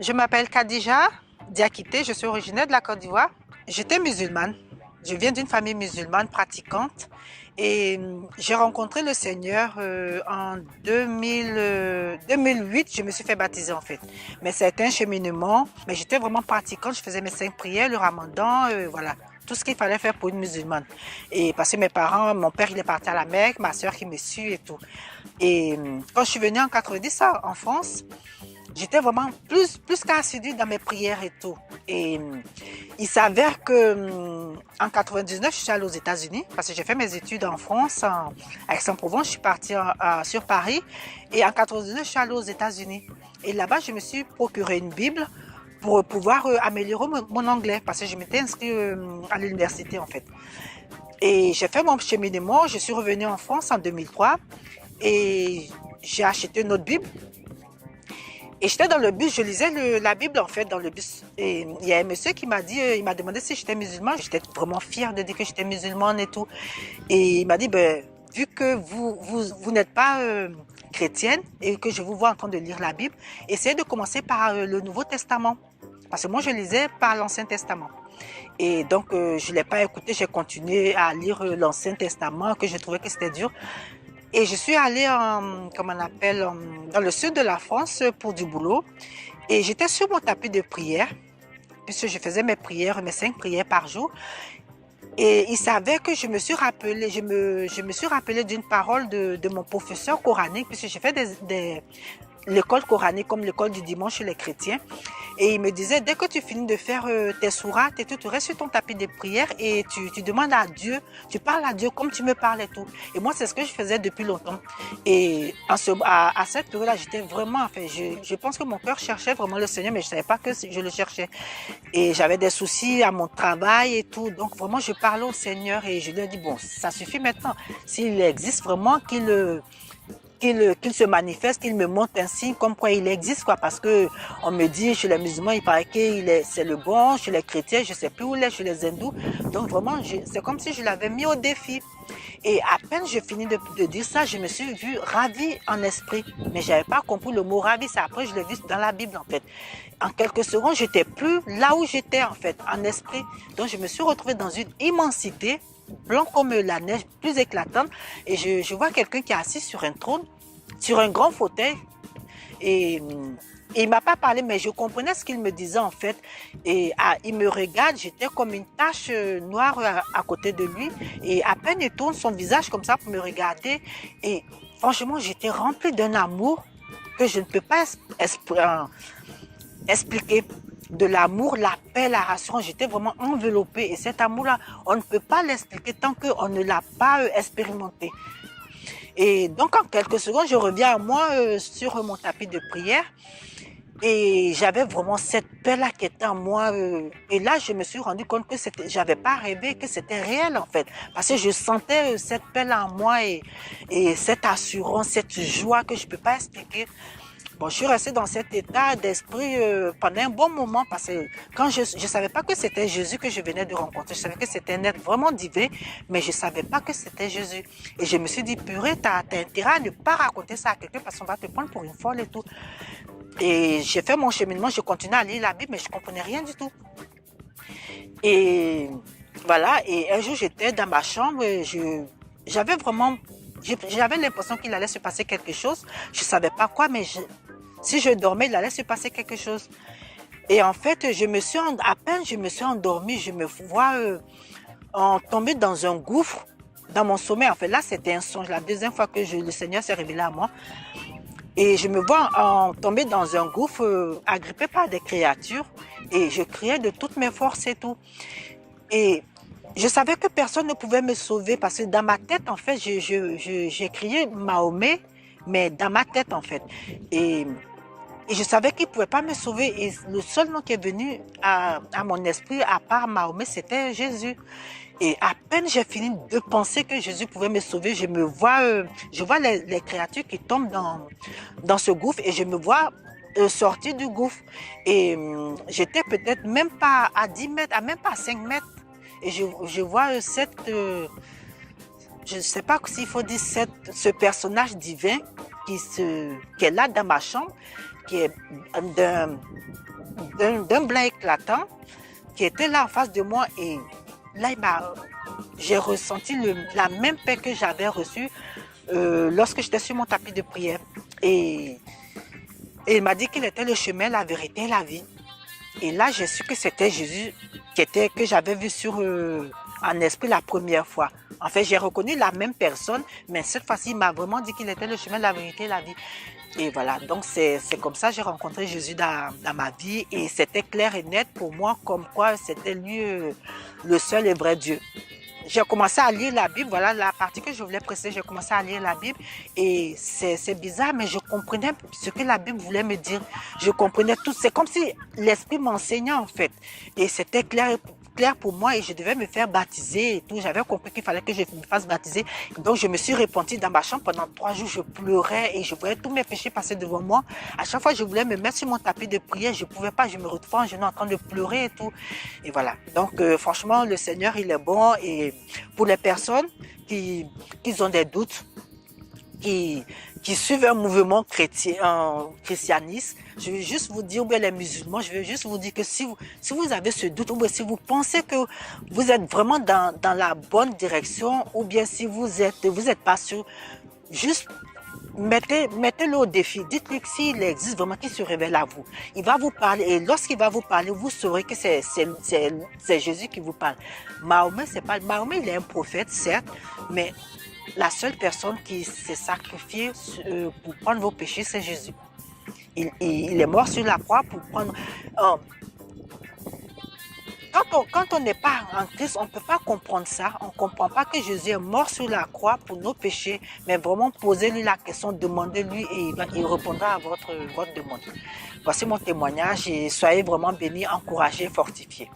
Je m'appelle Khadija Diakité, je suis originaire de la Côte d'Ivoire. J'étais musulmane, je viens d'une famille musulmane pratiquante et j'ai rencontré le Seigneur en 2008, je me suis fait baptiser en fait. Mais c'était un cheminement, mais j'étais vraiment pratiquante, je faisais mes 5 prières, le ramadan, voilà. Tout ce qu'il fallait faire pour une musulmane. Et parce que mes parents, mon père il est parti à la Mecque, ma soeur qui me suit et tout. Et quand je suis venue en 90 en France, j'étais vraiment plus qu'assidue dans mes prières et tout. Et il s'avère que en 99, je suis allée aux États-Unis parce que j'ai fait mes études en France, à Aix-en-Provence. Je suis partie sur Paris. Et en 99, je suis allée aux États-Unis. Et là-bas, je me suis procuré une Bible pour pouvoir améliorer mon anglais parce que je m'étais inscrite à l'université en fait. Et j'ai fait mon cheminement. Je suis revenue en France en 2003 et j'ai acheté une autre Bible. Et j'étais dans le bus, je lisais la Bible en fait dans le bus. Et il y a un monsieur qui m'a dit, il m'a demandé si j'étais musulmane. J'étais vraiment fière de dire que j'étais musulmane et tout. Et il m'a dit, ben, vu que vous n'êtes pas chrétienne et que je vous vois en train de lire la Bible, essayez de commencer par le Nouveau Testament. Parce que moi, je lisais par l'Ancien Testament. Et donc, je ne l'ai pas écouté, j'ai continué à lire l'Ancien Testament, que je trouvais que c'était dur. Et je suis allée, comme on appelle, dans le sud de la France pour du boulot. Et j'étais sur mon tapis de prière, puisque je faisais mes prières, mes 5 prières par jour. Et il savait que je me suis rappelé, je me suis rappelé d'une parole de mon professeur coranique, puisque j'ai fait l'école coranique comme l'école du dimanche chez les chrétiens. Et il me disait, dès que tu finis de faire tes sourates et tout, tu restes sur ton tapis de prière et tu demandes à Dieu, tu parles à Dieu comme tu me parles et tout. Et moi, c'est ce que je faisais depuis longtemps. Et à cette période-là, j'étais vraiment, enfin, je pense que mon cœur cherchait vraiment le Seigneur, mais je ne savais pas que je le cherchais. Et j'avais des soucis à mon travail et tout. Donc vraiment, je parlais au Seigneur et je lui ai dit, bon, ça suffit maintenant. S'il existe vraiment, qu'il se manifeste, qu'il me montre un signe comme quoi il existe, quoi, parce que on me dit chez les musulmans, il paraît c'est le bon, chez les chrétiens, je sais plus où il est, chez les hindous. Donc vraiment, c'est comme si je l'avais mis au défi. Et à peine je finis de dire ça, je me suis vue ravie en esprit. Mais j'avais pas compris le mot ravie, c'est après je l'ai vu dans la Bible en fait. En quelques secondes, j'étais plus là où j'étais en fait, en esprit. Donc je me suis retrouvée dans une immensité, blanc comme la neige, plus éclatante. Et je vois quelqu'un qui est assis sur un trône, sur un grand fauteuil. Et il m'a pas parlé, mais je comprenais ce qu'il me disait en fait. Et il me regarde, j'étais comme une tache noire à côté de lui. Et à peine il tourne son visage comme ça pour me regarder. Et franchement, j'étais remplie d'un amour que je ne peux pas expliquer. De l'amour, la paix, la rassurance, j'étais vraiment enveloppée. Et cet amour-là, on ne peut pas l'expliquer tant qu'on ne l'a pas expérimenté. Et donc, en quelques secondes, je reviens à moi sur mon tapis de prière. Et j'avais vraiment cette paix-là qui était en moi. Et là, je me suis rendu compte que j'avais pas rêvé, que c'était réel en fait. Parce que je sentais cette paix-là en moi et cette assurance, cette joie que je peux pas expliquer. Bon, je suis restée dans cet état d'esprit pendant un bon moment parce que quand je savais pas que c'était Jésus que je venais de rencontrer, je savais que c'était un être vraiment divin, mais je savais pas que c'était Jésus. Et je me suis dit, purée, t'as intérêt à ne pas raconter ça à quelqu'un parce qu'on va te prendre pour une folle et tout. Et j'ai fait mon cheminement, je continuais à lire la Bible, mais je comprenais rien du tout. Et voilà, et un jour j'étais dans ma chambre, j'avais vraiment, j'avais l'impression qu'il allait se passer quelque chose. Je savais pas quoi, mais si je dormais, il allait se passer quelque chose. Et en fait, à peine je me suis endormie, je me vois tomber dans un gouffre, dans mon sommeil. En fait, là, c'était un songe. La deuxième fois que le Seigneur s'est révélé à moi. Et je me vois tomber dans un gouffre, agrippé par des créatures. Et je criais de toutes mes forces et tout. Et je savais que personne ne pouvait me sauver parce que dans ma tête, en fait, j'ai crié Mahomet, mais dans ma tête, en fait. Et je savais qu'il ne pouvait pas me sauver. Et le seul nom qui est venu à mon esprit, à part Mahomet, c'était Jésus. Et à peine j'ai fini de penser que Jésus pouvait me sauver, je vois les créatures qui tombent dans ce gouffre et je me vois sortir du gouffre. Et j'étais peut-être même pas à 10 mètres, même pas à 5 mètres. Et je vois je ne sais pas s'il faut dire ce personnage divin qui est là dans ma chambre, qui est d'un blanc éclatant qui était là en face de moi et là, j'ai ressenti la même paix que j'avais reçue lorsque j'étais sur mon tapis de prière. Et, et il m'a dit qu'il était le chemin, la vérité et la vie. Et là, j'ai su que c'était Jésus que j'avais vu en esprit la première fois. En fait, j'ai reconnu la même personne, mais cette fois-ci, il m'a vraiment dit qu'il était le chemin, la vérité et la vie. Et voilà, donc c'est comme ça que j'ai rencontré Jésus dans ma vie et c'était clair et net pour moi comme quoi c'était lui le seul et vrai Dieu. J'ai commencé à lire la Bible, voilà la partie que je voulais préciser, j'ai commencé à lire la Bible et c'est bizarre mais je comprenais ce que la Bible voulait me dire. Je comprenais tout, c'est comme si l'Esprit m'enseignait en fait et c'était clair pour moi et je devais me faire baptiser et tout. J'avais compris qu'il fallait que je me fasse baptiser. Donc je me suis repentie dans ma chambre pendant 3 jours. Je pleurais et je voyais tous mes péchés passer devant moi. À chaque fois, je voulais me mettre sur mon tapis de prière. Je ne pouvais pas. Je me retrouvais en genoux en train de pleurer et tout. Et voilà. Donc franchement, le Seigneur, il est bon. Et pour les personnes qui ont des doutes, qui suivent un mouvement chrétien, un christianisme, je veux juste vous dire, ou bien les musulmans, je veux juste vous dire que si vous avez ce doute, ou bien si vous pensez que vous êtes vraiment dans la bonne direction, ou bien si vous êtes pas sûr, juste mettez-le au défi. Dites-lui que s'il existe vraiment, qu'il se révèle à vous. Il va vous parler, et lorsqu'il va vous parler, vous saurez que c'est Jésus qui vous parle. Mahomet, Mahomet, il est un prophète, certes, mais la seule personne qui s'est sacrifiée pour prendre vos péchés, c'est Jésus. Il est mort sur la croix pour prendre... Quand on n'est pas en Christ, on ne peut pas comprendre ça. On ne comprend pas que Jésus est mort sur la croix pour nos péchés, mais vraiment posez-lui la question, demandez-lui et il répondra à votre demande. Voici mon témoignage et soyez vraiment bénis, encouragés, fortifiés.